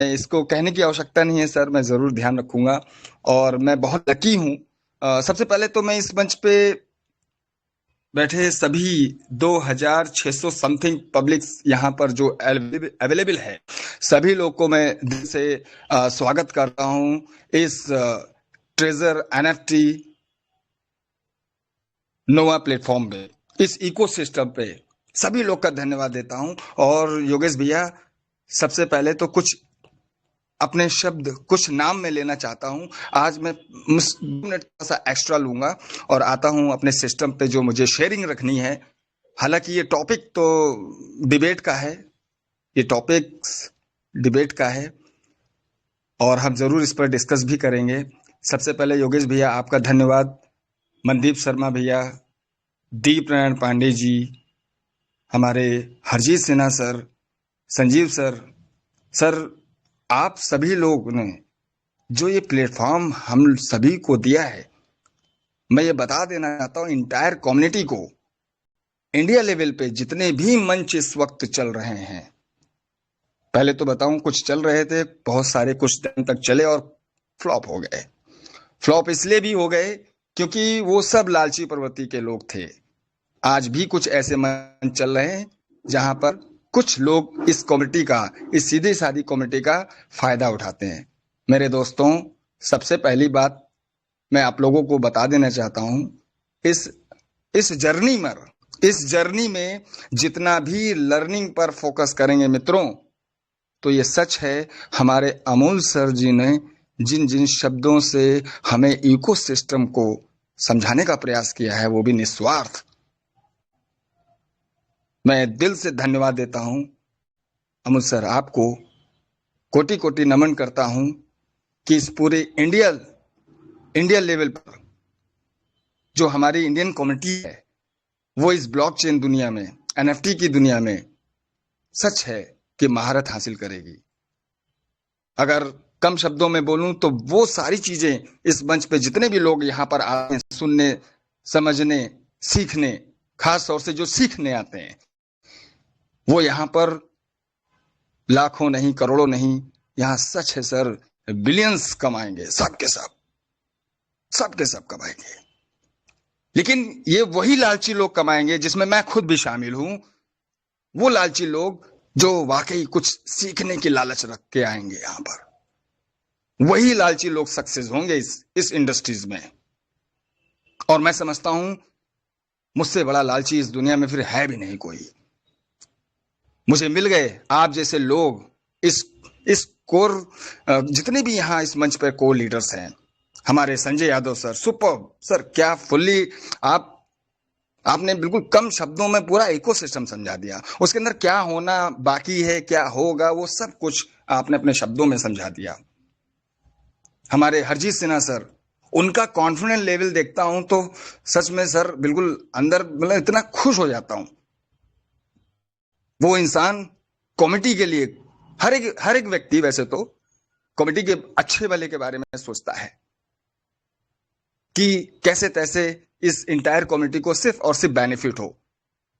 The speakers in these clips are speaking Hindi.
इसको कहने की आवश्यकता नहीं है सर, मैं ज़रूर ध्यान रखूंगा और मैं बहुत लकी हूँ। सबसे पहले तो मैं इस मंच पे बैठे सभी 2600 समथिंग पब्लिक्स यहाँ पर जो अवेलेबल है, सभी लोग को मैं दिल से स्वागत करता हूँ इस ट्रेजर एनएफटी नोवा प्लेटफॉर्म पे, इस इकोसिस्टम पे सभी लोग का धन्यवाद देता हूँ। और योगेश भैया, सबसे पहले तो कुछ अपने शब्द कुछ नाम में लेना चाहता हूं। आज मैं 2 मिनट सा एक्स्ट्रा लूंगा और आता हूं अपने सिस्टम पे जो मुझे शेयरिंग रखनी है। हालांकि ये टॉपिक तो डिबेट का है, ये टॉपिक डिबेट का है और हम जरूर इस पर डिस्कस भी करेंगे। सबसे पहले योगेश भैया आपका धन्यवाद, मनदीप शर्मा भैया, दीप नारायण पांडे जी, हमारे Harjeet Sinha sir, Sanjeev sir, sir आप सभी लोग ने जो ये प्लेटफॉर्म हम सभी को दिया है, मैं ये बता देना चाहता हूँ इंटायर कम्युनिटी को, इंडिया लेवल पे जितने भी मंच इस वक्त चल रहे हैं, पहले तो बताऊं कुछ चल रहे थे, बहुत सारे कुछ टाइम तक चले और फ्लॉप हो गए। फ्लॉप इसलिए भी हो गए क्योंकि वो सब लालची प्रवृत्ति के लोग थे। आज भी कुछ ऐसे मंच चल रहे हैं जहां पर कुछ लोग इस कम्युनिटी का, इस सीधी सादी कम्युनिटी का फायदा उठाते हैं। मेरे दोस्तों, सबसे पहली बात मैं आप लोगों को बता देना चाहता हूं, इस इस जर्नी में जितना भी लर्निंग पर फोकस करेंगे मित्रों, तो ये सच है, हमारे अमूल सर जी ने जिन जिन शब्दों से हमें इकोसिस्टम को समझाने का प्रयास किया है, वो भी निस्वार्थ, मैं दिल से धन्यवाद देता हूं। अमूल सर, आपको कोटि कोटि नमन करता हूं कि इस पूरे इंडिया लेवल पर जो हमारी इंडियन कम्युनिटी है, वो इस ब्लॉकचेन दुनिया में, एनएफटी की दुनिया में सच है कि महारत हासिल करेगी। अगर कम शब्दों में बोलूं तो वो सारी चीजें इस मंच पे जितने भी लोग यहाँ पर आते हैं सुनने, समझने, सीखने, खास तौर से जो सीखने आते हैं, वो यहाँ पर लाखों नहीं, करोड़ों नहीं, यहाँ सच है सर, बिलियंस कमाएंगे, सबके सब कमाएंगे। लेकिन ये वही लालची लोग कमाएंगे जिसमें मैं खुद भी शामिल हूं, वो लालची लोग जो वाकई कुछ सीखने की लालच रख के आएंगे यहां पर, वही लालची लोग सक्सेस होंगे इस इंडस्ट्रीज में। और मैं समझता हूं मुझसे बड़ा लालची इस दुनिया में फिर है भी नहीं कोई। मुझे मिल गए आप जैसे लोग, इस कोर, जितने भी यहां इस मंच पर कोर लीडर्स हैं, हमारे Sanjay Yadav sir, super sir, क्या फुल्ली आपने बिल्कुल कम शब्दों में पूरा इकोसिस्टम समझा दिया। उसके अंदर क्या होना बाकी है, क्या होगा, वो सब कुछ आपने अपने शब्दों में समझा दिया। हमारे हरजीत सिन्हा सर, उनका कॉन्फिडेंस लेवल देखता हूं तो सच में सर बिल्कुल अंदर मतलब इतना खुश हो जाता हूं। वो इंसान कमेटी के लिए, हर एक व्यक्ति वैसे तो कमेटी के अच्छे भले के बारे में सोचता है कि कैसे तैसे इस इंटायर कम्युनिटी को सिर्फ और सिर्फ बेनिफिट हो।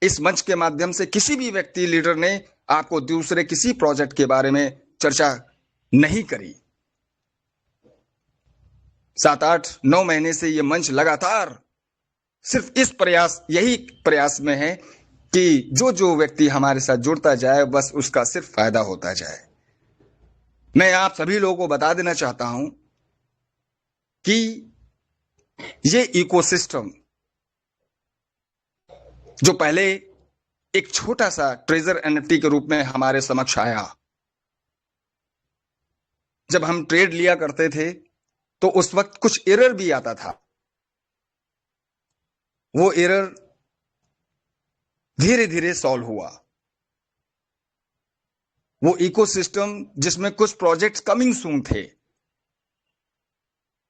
इस मंच के माध्यम से किसी भी व्यक्ति, लीडर ने आपको दूसरे किसी प्रोजेक्ट के बारे में चर्चा नहीं करी। 7-8-9 महीने से ये मंच लगातार सिर्फ यही प्रयास में है कि जो व्यक्ति हमारे साथ जुड़ता जाए, बस उसका सिर्फ फायदा होता जाए। मैं आप सभी लोगों को बता देना चाहता हूं कि ये इकोसिस्टम जो पहले एक छोटा सा ट्रेजर एनएफटी के रूप में हमारे समक्ष आया, जब हम ट्रेड लिया करते थे तो उस वक्त कुछ एरर भी आता था। वो एरर धीरे धीरे सॉल्व हुआ। वो इकोसिस्टम जिसमें कुछ प्रोजेक्ट्स कमिंग सून थे,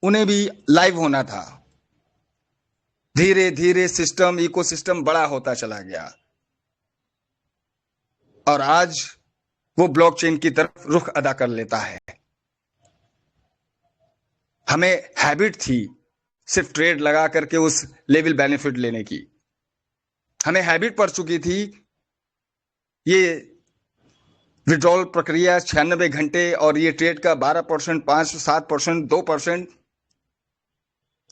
उन्हें भी लाइव होना था। धीरे धीरे सिस्टम, इकोसिस्टम बड़ा होता चला गया और आज वो ब्लॉकचेन की तरफ रुख अदा कर लेता है। हमें हैबिट थी सिर्फ ट्रेड लगा करके उस लेवल बेनिफिट लेने की, हमें हैबिट पड़ चुकी थी ये विड्रॉल प्रक्रिया 96 घंटे, और ये ट्रेड का 12%, 5-7%, 2%,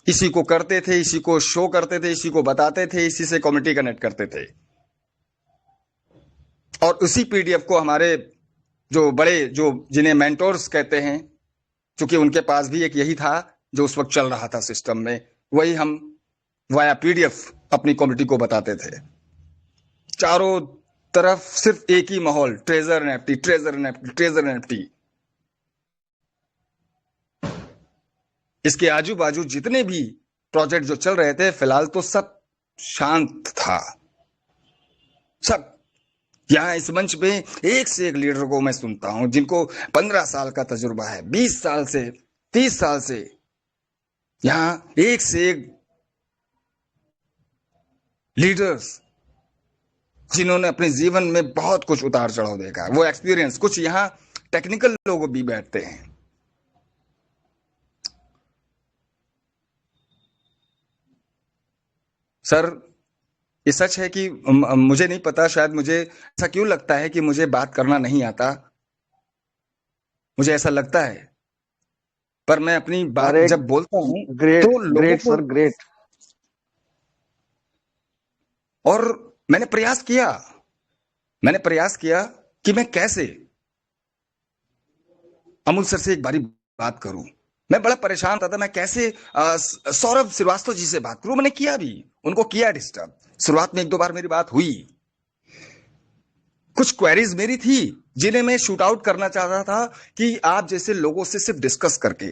इसी को करते थे, इसी को शो करते थे, इसी को बताते थे, इसी से कम्युनिटी कनेक्ट करते थे। और उसी पीडीएफ को हमारे जो बड़े, जो जिन्हें मेंटोर्स कहते हैं, क्योंकि उनके पास भी एक यही था जो उस वक्त चल रहा था सिस्टम में, वही हम वाया पीडीएफ अपनी कम्युनिटी को बताते थे। चारों तरफ सिर्फ एक ही माहौल, treasure NFT, treasure NFT, treasure NFT. इसके आजू बाजू जितने भी प्रोजेक्ट जो चल रहे थे, फिलहाल तो सब शांत था। सब यहां इस मंच पे एक से एक लीडर को मैं सुनता हूं जिनको 15 साल का तजुर्बा है, 20 साल से, 30 साल से। यहां एक से एक लीडर्स जिन्होंने अपने जीवन में बहुत कुछ उतार चढ़ाव देखा, वो एक्सपीरियंस। कुछ यहां टेक्निकल लोग भी बैठते हैं। सर, ये सच है कि मुझे नहीं पता, शायद मुझे ऐसा क्यों लगता है कि मुझे बात करना नहीं आता, मुझे ऐसा लगता है। पर मैं अपनी बात अरे जब बोलता हूं ग्रेट तो लोगों ग्रेट को, सर, ग्रेट। और मैंने प्रयास किया कि मैं कैसे अमूल सर से एक बारी बात करूं। मैं बड़ा परेशान था, मैं कैसे सौरभ श्रीवास्तव जी से बात करूं। मैंने किया भी, उनको किया डिस्टर्ब। शुरुआत में 1-2 बार मेरी बात हुई। कुछ क्वेरीज मेरी थी जिन्हें मैं शूट आउट करना चाहता था कि आप जैसे लोगों से सिर्फ डिस्कस करके,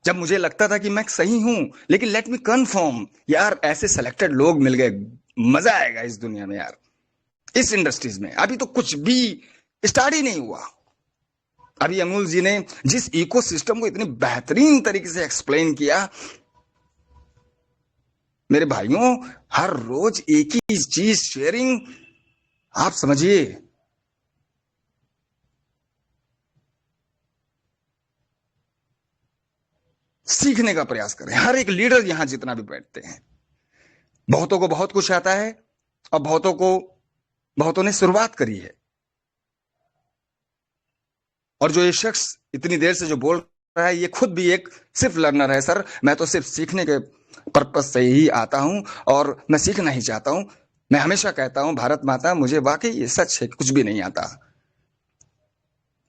जब मुझे लगता था कि मैं सही हूं, लेकिन लेट मी कंफर्म, यार ऐसे सिलेक्टेड लोग मिल गए, मजा आएगा इस दुनिया में यार, इस इंडस्ट्रीज में। अभी तो कुछ भी स्टार्ट ही नहीं हुआ। अभी अमूल जी ने जिस इकोसिस्टम को इतनी बेहतरीन तरीके से एक्सप्लेन किया, मेरे भाइयों, हर रोज एक ही चीज शेयरिंग, आप समझिए। सीखने का प्रयास करें, हर एक लीडर यहां जितना भी बैठते हैं। बहुतों को बहुत कुछ आता है, और बहुतों ने शुरुआत करी है। और जो ये शख्स इतनी देर से जो बोल रहा है, ये खुद भी एक सिर्फ लर्नर है। सर, मैं तो सिर्फ सीखने के पर्पज से ही आता हूं, और मैं सीखना ही चाहता हूं। मैं हमेशा कहता हूं, भारत माता, मुझे वाकई ये सच है, कुछ भी नहीं आता।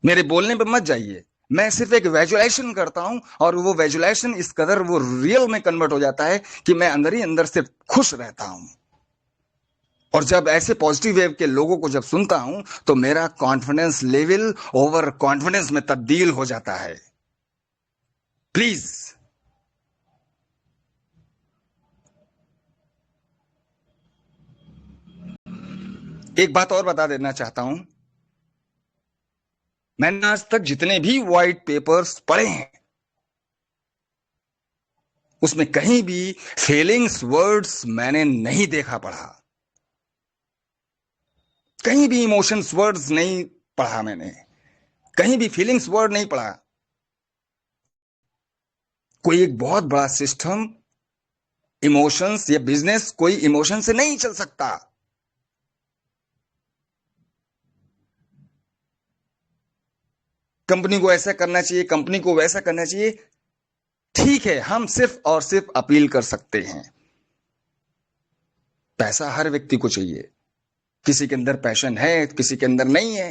मेरे बोलने पे मत जाइए, मैं सिर्फ एक विजुअलाइजेशन करता हूं, और वो विजुअलाइजेशन इस कदर वो रियल में कन्वर्ट हो जाता है कि मैं अंदर ही अंदर से खुश रहता हूं। और जब ऐसे पॉजिटिव वेव के लोगों को जब सुनता हूं, तो मेरा कॉन्फिडेंस लेवल ओवर कॉन्फिडेंस में तब्दील हो जाता है। प्लीज, एक बात और बता देना चाहता हूं। मैंने आज तक जितने भी व्हाइट पेपर्स पढ़े हैं, उसमें कहीं भी फीलिंग्स वर्ड्स मैंने नहीं देखा पढ़ा। कहीं भी इमोशंस वर्ड्स नहीं पढ़ा मैंने, कहीं भी फीलिंग्स वर्ड नहीं पढ़ा। कोई एक बहुत बड़ा सिस्टम, इमोशंस या बिजनेस कोई इमोशन से नहीं चल सकता। कंपनी को ऐसा करना चाहिए, कंपनी को वैसा करना चाहिए, ठीक है, हम सिर्फ और सिर्फ अपील कर सकते हैं। पैसा हर व्यक्ति को चाहिए, किसी के अंदर पैशन है, किसी के अंदर नहीं है।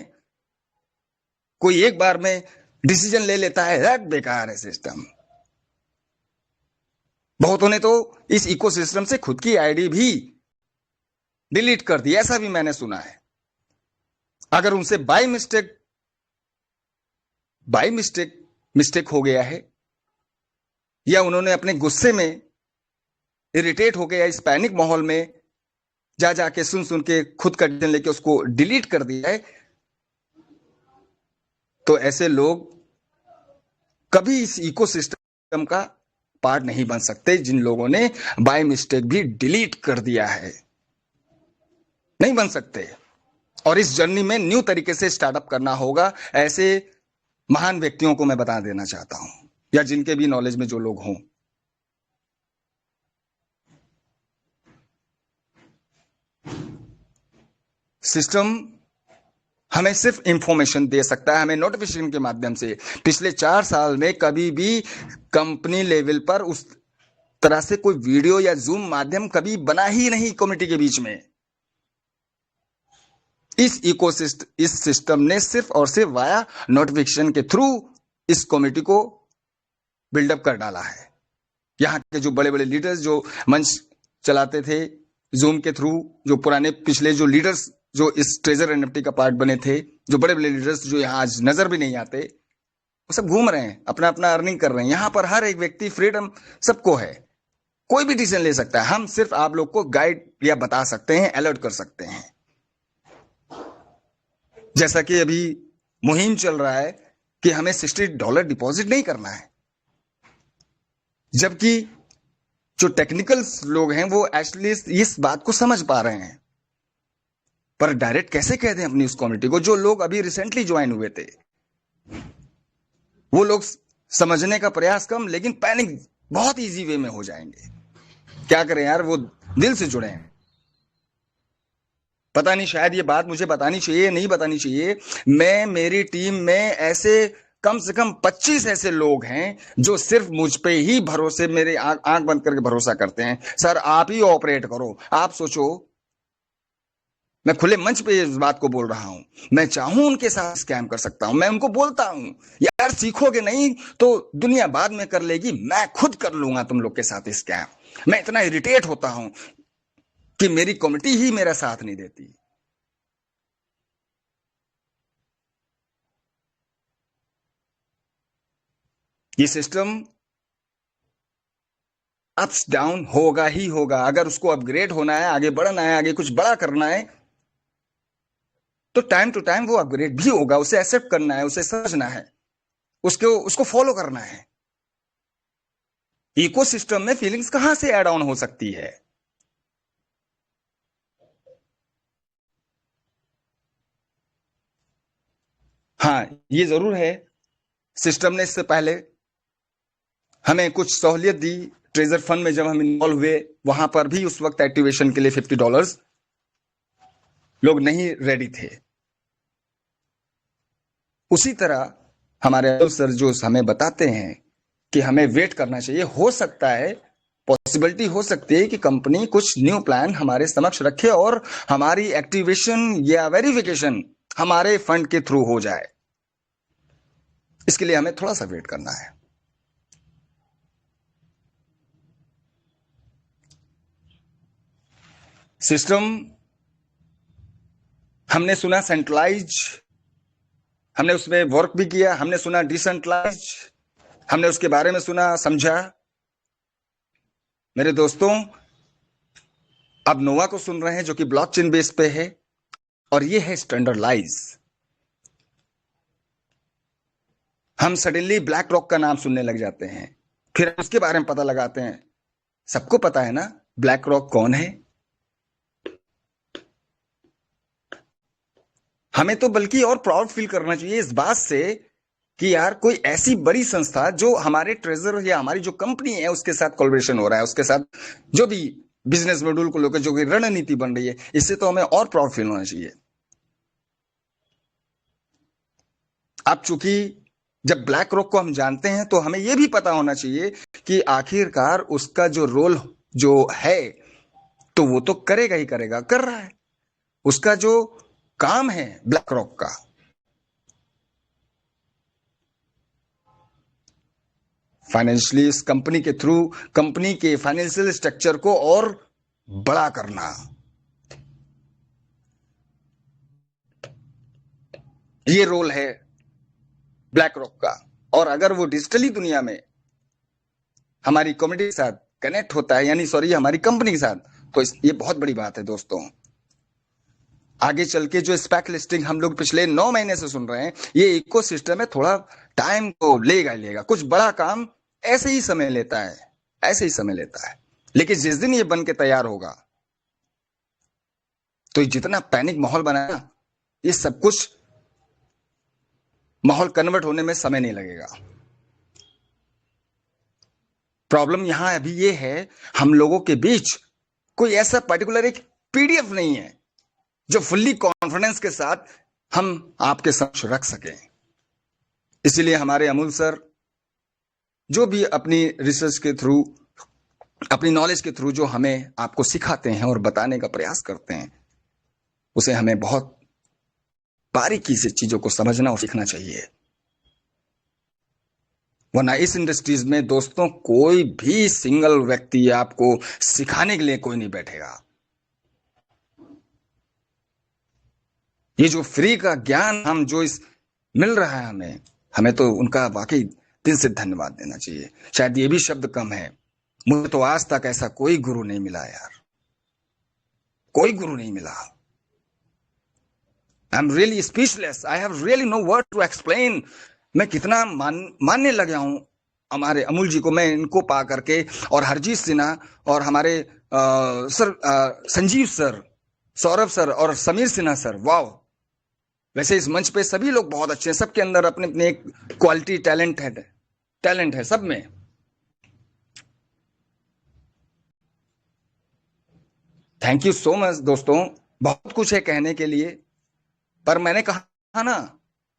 कोई एक बार में डिसीजन ले लेता है, दैट बेकार है सिस्टम। बहुतों ने तो इस इकोसिस्टम से खुद की आईडी भी डिलीट कर दी, ऐसा भी मैंने सुना है। अगर उनसे बाय मिस्टेक हो गया है, या उन्होंने अपने गुस्से में इरिटेट हो गया, इस पैनिक माहौल में जा जाके सुन के खुद का डिसीजन लेके उसको डिलीट कर दिया है, तो ऐसे लोग कभी इस इकोसिस्टम का पार्ट नहीं बन सकते। जिन लोगों ने बाय मिस्टेक भी डिलीट कर दिया है, नहीं बन सकते। और इस जर्नी में न्यू तरीके से स्टार्टअप करना होगा। ऐसे महान व्यक्तियों को मैं बता देना चाहता हूं, या जिनके भी नॉलेज में जो लोग हों। सिस्टम हमें सिर्फ इंफॉर्मेशन दे सकता है, हमें नोटिफिकेशन के माध्यम से। पिछले 4 साल में कभी भी कंपनी लेवल पर उस तरह से कोई वीडियो या जूम माध्यम कभी बना ही नहीं कम्युनिटी के बीच में। इस सिस्टम ने सिर्फ और सिर्फ वाया नोटिफिकेशन के थ्रू इस कम्युनिटी को बिल्डअप कर डाला है। यहां के जो बड़े बड़े लीडर्स जो मंच चलाते थे जूम के थ्रू, जो पुराने पिछले जो लीडर्स जो इस ट्रेजर एनएफटी का पार्ट बने थे, जो बड़े बड़े लीडर्स जो यहां आज नजर भी नहीं आते, वो सब घूम रहे हैं, अपना अपना अर्निंग कर रहे हैं। यहां पर हर एक व्यक्ति फ्रीडम सबको है, कोई भी डिसीजन ले सकता है। हम सिर्फ आप लोग को गाइड या बता सकते हैं, अलर्ट कर सकते हैं। जैसा कि अभी मुहिम चल रहा है कि हमें $60 डिपॉजिट नहीं करना है, जबकि जो टेक्निकल लोग हैं वो एटलीस्ट इस बात को समझ पा रहे हैं, पर डायरेक्ट कैसे कह दें अपनी उस कम्युनिटी को? जो लोग अभी रिसेंटली ज्वाइन हुए थे वो लोग समझने का प्रयास कम, लेकिन पैनिक बहुत इजी वे में हो जाएंगे। क्या करें यार, वो दिल से जुड़े हैं। पता नहीं, शायद ये बात मुझे बतानी चाहिए, नहीं बतानी चाहिए। मेरी टीम में ऐसे कम से कम 25 ऐसे लोग हैं जो सिर्फ मुझ पे ही भरोसे, मेरे आंख बंद करके भरोसा करते हैं। सर आप ही ऑपरेट करो। आप सोचो, मैं खुले मंच पे इस बात को बोल रहा हूं, मैं चाहूं उनके साथ स्कैम कर सकता हूं। मैं उनको बोलता हूं यार सीखोगे नहीं तो दुनिया बाद में कर लेगी, मैं खुद कर लूंगा तुम लोग के साथ स्कैम। मैं इतना इरिटेट होता हूं कि मेरी कम्युनिटी ही मेरा साथ नहीं देती। ये सिस्टम अप्स डाउन होगा ही होगा। अगर उसको अपग्रेड होना है, आगे बढ़ना है, आगे कुछ बड़ा करना है, तो टाइम टू टाइम वो अपग्रेड भी होगा। उसे एक्सेप्ट करना है, उसे समझना है, उसको फॉलो करना है। इकोसिस्टम में फीलिंग्स कहां से ऐड ऑन हो सकती है? हाँ, ये जरूर है, सिस्टम ने इससे पहले हमें कुछ सहूलियत दी। ट्रेजर फंड में जब हम इन्वॉल्व हुए, वहां पर भी उस वक्त एक्टिवेशन के लिए $50 लोग नहीं रेडी थे। उसी तरह हमारे अफसर जो हमें बताते हैं कि हमें वेट करना चाहिए। हो सकता है, पॉसिबिलिटी हो सकती है कि कंपनी कुछ न्यू प्लान हमारे समक्ष रखे और हमारी एक्टिवेशन या वेरिफिकेशन हमारे फंड के थ्रू हो जाए। इसके लिए हमें थोड़ा सा वेट करना है। सिस्टम हमने सुना सेंट्रलाइज, हमने उसमें वर्क भी किया। हमने सुना डिसेंट्रलाइज, हमने उसके बारे में सुना, समझा। मेरे दोस्तों, अब नोवा को सुन रहे हैं जो कि ब्लॉकचेन बेस पे है, और ये है स्टैंडर्डाइज। हम सडनली ब्लैक रॉक का नाम सुनने लग जाते हैं, फिर उसके बारे में पता लगाते हैं। सबको पता है ना ब्लैक रॉक कौन है? हमें तो बल्कि और प्राउड फील करना चाहिए इस बात से कि यार कोई ऐसी बड़ी संस्था जो हमारे ट्रेजर या हमारी जो कंपनी है उसके साथ कोलैबोरेशन हो रहा है, उसके साथ जो भी बिजनेस मॉड्यूल को लेकर जो भी रणनीति बन रही है, इससे तो हमें और प्राउड फील होना चाहिए। अब चूंकि जब ब्लैक रॉक को हम जानते हैं तो हमें यह भी पता होना चाहिए कि आखिरकार उसका जो रोल जो है तो वो तो करेगा ही करेगा, कर रहा है। उसका जो काम है ब्लैक रॉक का, फाइनेंशियली इस कंपनी के थ्रू कंपनी के फाइनेंशियल स्ट्रक्चर को और बड़ा करना, ये रोल है ब्लैक रॉक का। और अगर वो डिजिटली दुनिया में हमारी कम्युनिटी के साथ कनेक्ट होता है, यानी सॉरी हमारी कंपनी के साथ, तो ये बहुत बड़ी बात है दोस्तों। आगे चल के जो स्पेक लिस्टिंग हम लोग पिछले 9 महीने से सुन रहे हैं, ये इकोसिस्टम है, थोड़ा टाइम तो लेगा। कुछ बड़ा काम ऐसे ही समय लेता है, ऐसे ही समय लेता है। लेकिन जिस दिन ये बन के तैयार होगा तो जितना पैनिक माहौल बना ना, ये सब कुछ माहौल कन्वर्ट होने में समय नहीं लगेगा। प्रॉब्लम यहां अभी ये है, हम लोगों के बीच कोई ऐसा पर्टिकुलर एक पीडीएफ नहीं है जो फुल्ली कॉन्फिडेंस के साथ हम आपके समक्ष रख सकें। इसीलिए हमारे अमूल सर जो भी अपनी रिसर्च के थ्रू, अपनी नॉलेज के थ्रू जो हमें आपको सिखाते हैं और बताने का प्रयास करते हैं, उसे हमें बहुत बारीकी से चीजों को समझना और सीखना चाहिए। वरना इस इंडस्ट्रीज में दोस्तों कोई भी सिंगल व्यक्ति आपको सिखाने के लिए कोई नहीं बैठेगा। ये जो फ्री का ज्ञान हम जो इस मिल रहा है हमें तो उनका वाकई दिल से धन्यवाद देना चाहिए। शायद ये भी शब्द कम है। मुझे तो आज तक ऐसा कोई गुरु नहीं मिला यार, कोई गुरु नहीं मिला। I am really speechless, I have really no word to explain. मैं कितना मानने लगा हूं हमारे अमूल जी को, मैं इनको पा करके, और हरजीत सिन्हा और हमारे sir Sanjeev sir, Saurabh sir और समीर सिन्हा सर। वाह! वैसे इस मंच पे सभी लोग बहुत अच्छे हैं, सबके अंदर अपने अपने एक क्वालिटी टैलेंट है सब में। थैंक यू सो मच दोस्तों। बहुत कुछ है कहने के लिए, पर मैंने कहा ना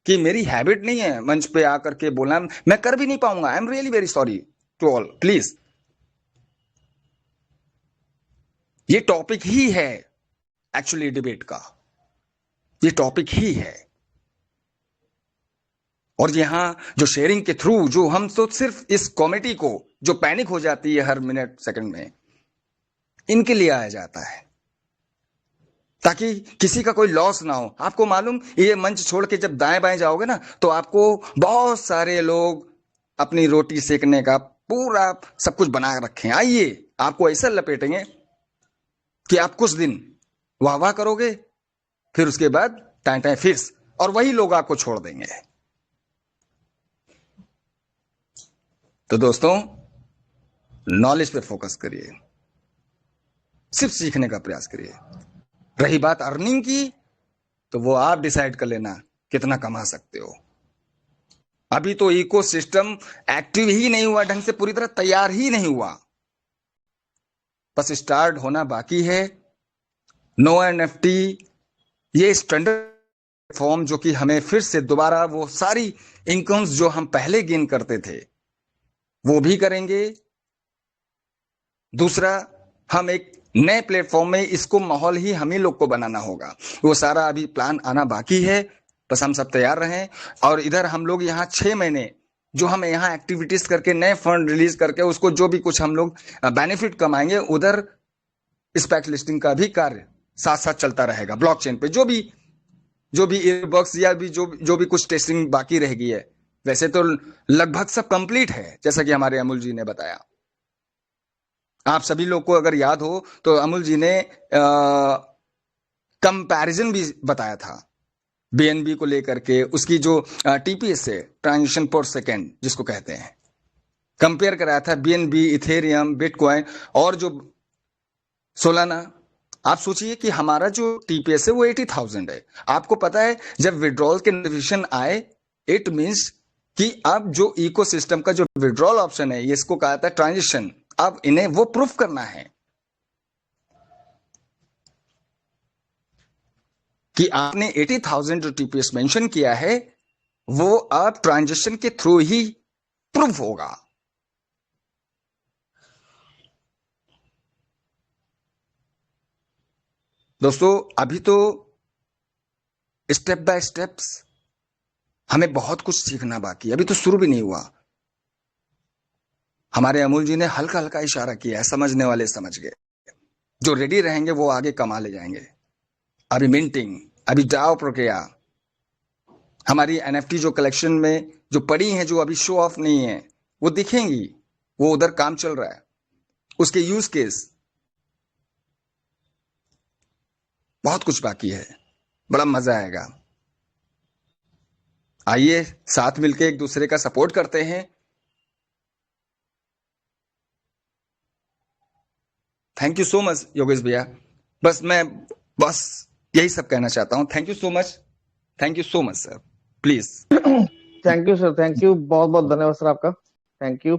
कि मेरी हैबिट नहीं है मंच पे आकर के बोलना, मैं कर भी नहीं पाऊंगा। I am really very sorry to all. Please, ये टॉपिक ही है एक्चुअली डिबेट का, ये टॉपिक ही है। और यहां जो शेयरिंग के थ्रू जो हम तो सिर्फ इस कॉमेडी को जो पैनिक हो जाती है हर मिनट सेकंड में, इनके लिए आया जाता है ताकि किसी का कोई लॉस ना हो। आपको मालूम, ये मंच छोड़ के जब दाएं बाएं जाओगे ना तो आपको बहुत सारे लोग अपनी रोटी सेकने का पूरा सब कुछ बना रखे हैं। आइए, आपको ऐसा लपेटेंगे कि आप कुछ दिन वाह वाह करोगे, फिर उसके बाद टाइम टाइम फिर, और वही लोग आपको छोड़ देंगे। तो दोस्तों, नॉलेज पे फोकस करिए, सिर्फ सीखने का प्रयास करिए। रही बात अर्निंग की, तो वो आप डिसाइड कर लेना कितना कमा सकते हो। अभी तो इकोसिस्टम एक्टिव ही नहीं हुआ, ढंग से पूरी तरह तैयार ही नहीं हुआ, बस स्टार्ट होना बाकी है। नो एनएफटी, ये स्टैंडर्ड फॉर्म जो कि हमें फिर से दोबारा वो सारी इनकम्स जो हम पहले गेन करते थे वो भी करेंगे। दूसरा, हम एक नए प्लेटफॉर्म में इसको माहौल ही हम ही लोग को बनाना होगा। वो सारा अभी प्लान आना बाकी है, बस हम सब तैयार रहें। और इधर हम लोग यहाँ 6 महीने जो हम यहाँ एक्टिविटीज करके नए फंड रिलीज करके उसको जो भी कुछ हम लोग बेनिफिट कमाएंगे, उधर स्पेक लिस्टिंग का भी कार्य साथ साथ चलता रहेगा। ब्लॉकचेन पे जो भी ईयरबॉक्स या भी जो भी कुछ टेस्टिंग बाकी रह गई है, वैसे तो लगभग सब कंप्लीट है, जैसा कि हमारे अमूल जी ने बताया। आप सभी लोग को अगर याद हो तो अमूल जी ने कंपैरिजन भी बताया था बीएनबी को लेकर के, उसकी जो टीपीएस है, ट्रांजैक्शन पर सेकेंड जिसको कहते हैं, कंपेयर कराया था बीएनबी, इथेरियम, बिटकॉइन और जो सोलाना। आप सोचिए कि हमारा जो टीपीएस है वो 80,000 है। आपको पता है जब विड्रॉल के नोटिफिकेशन आए, इट मींस कि अब जो इकोसिस्टम का जो विड्रॉल ऑप्शन है, इसको कहा था ट्रांजिशन, अब इन्हें वो प्रूफ करना है कि आपने 80,000 जो टीपीएस मेंशन किया है वो अब ट्रांजिशन के थ्रू ही प्रूफ होगा। दोस्तों, अभी तो स्टेप बाय स्टेप्स हमें बहुत कुछ सीखना बाकी है, अभी तो शुरू भी नहीं हुआ। हमारे अमूल जी ने हल्का हल्का इशारा किया है, समझने वाले समझ गए, जो रेडी रहेंगे वो आगे कमा ले जाएंगे। अभी मिंटिंग, अभी डाउ प्रक्रिया, हमारी एनएफटी जो कलेक्शन में जो पड़ी हैं, जो अभी शो ऑफ नहीं है, वो दिखेंगी, वो उधर काम चल रहा है, उसके यूज केस बहुत कुछ बाकी है, बड़ा मजा आएगा। आइए साथ मिलके एक दूसरे का सपोर्ट करते हैं। Thank you so much Yogesh भैया, बस यही सब कहना चाहता हूं। Thank you so much sir, please. Thank you sir, thank you, बहुत बहुत धन्यवाद सर आपका, थैंक यू।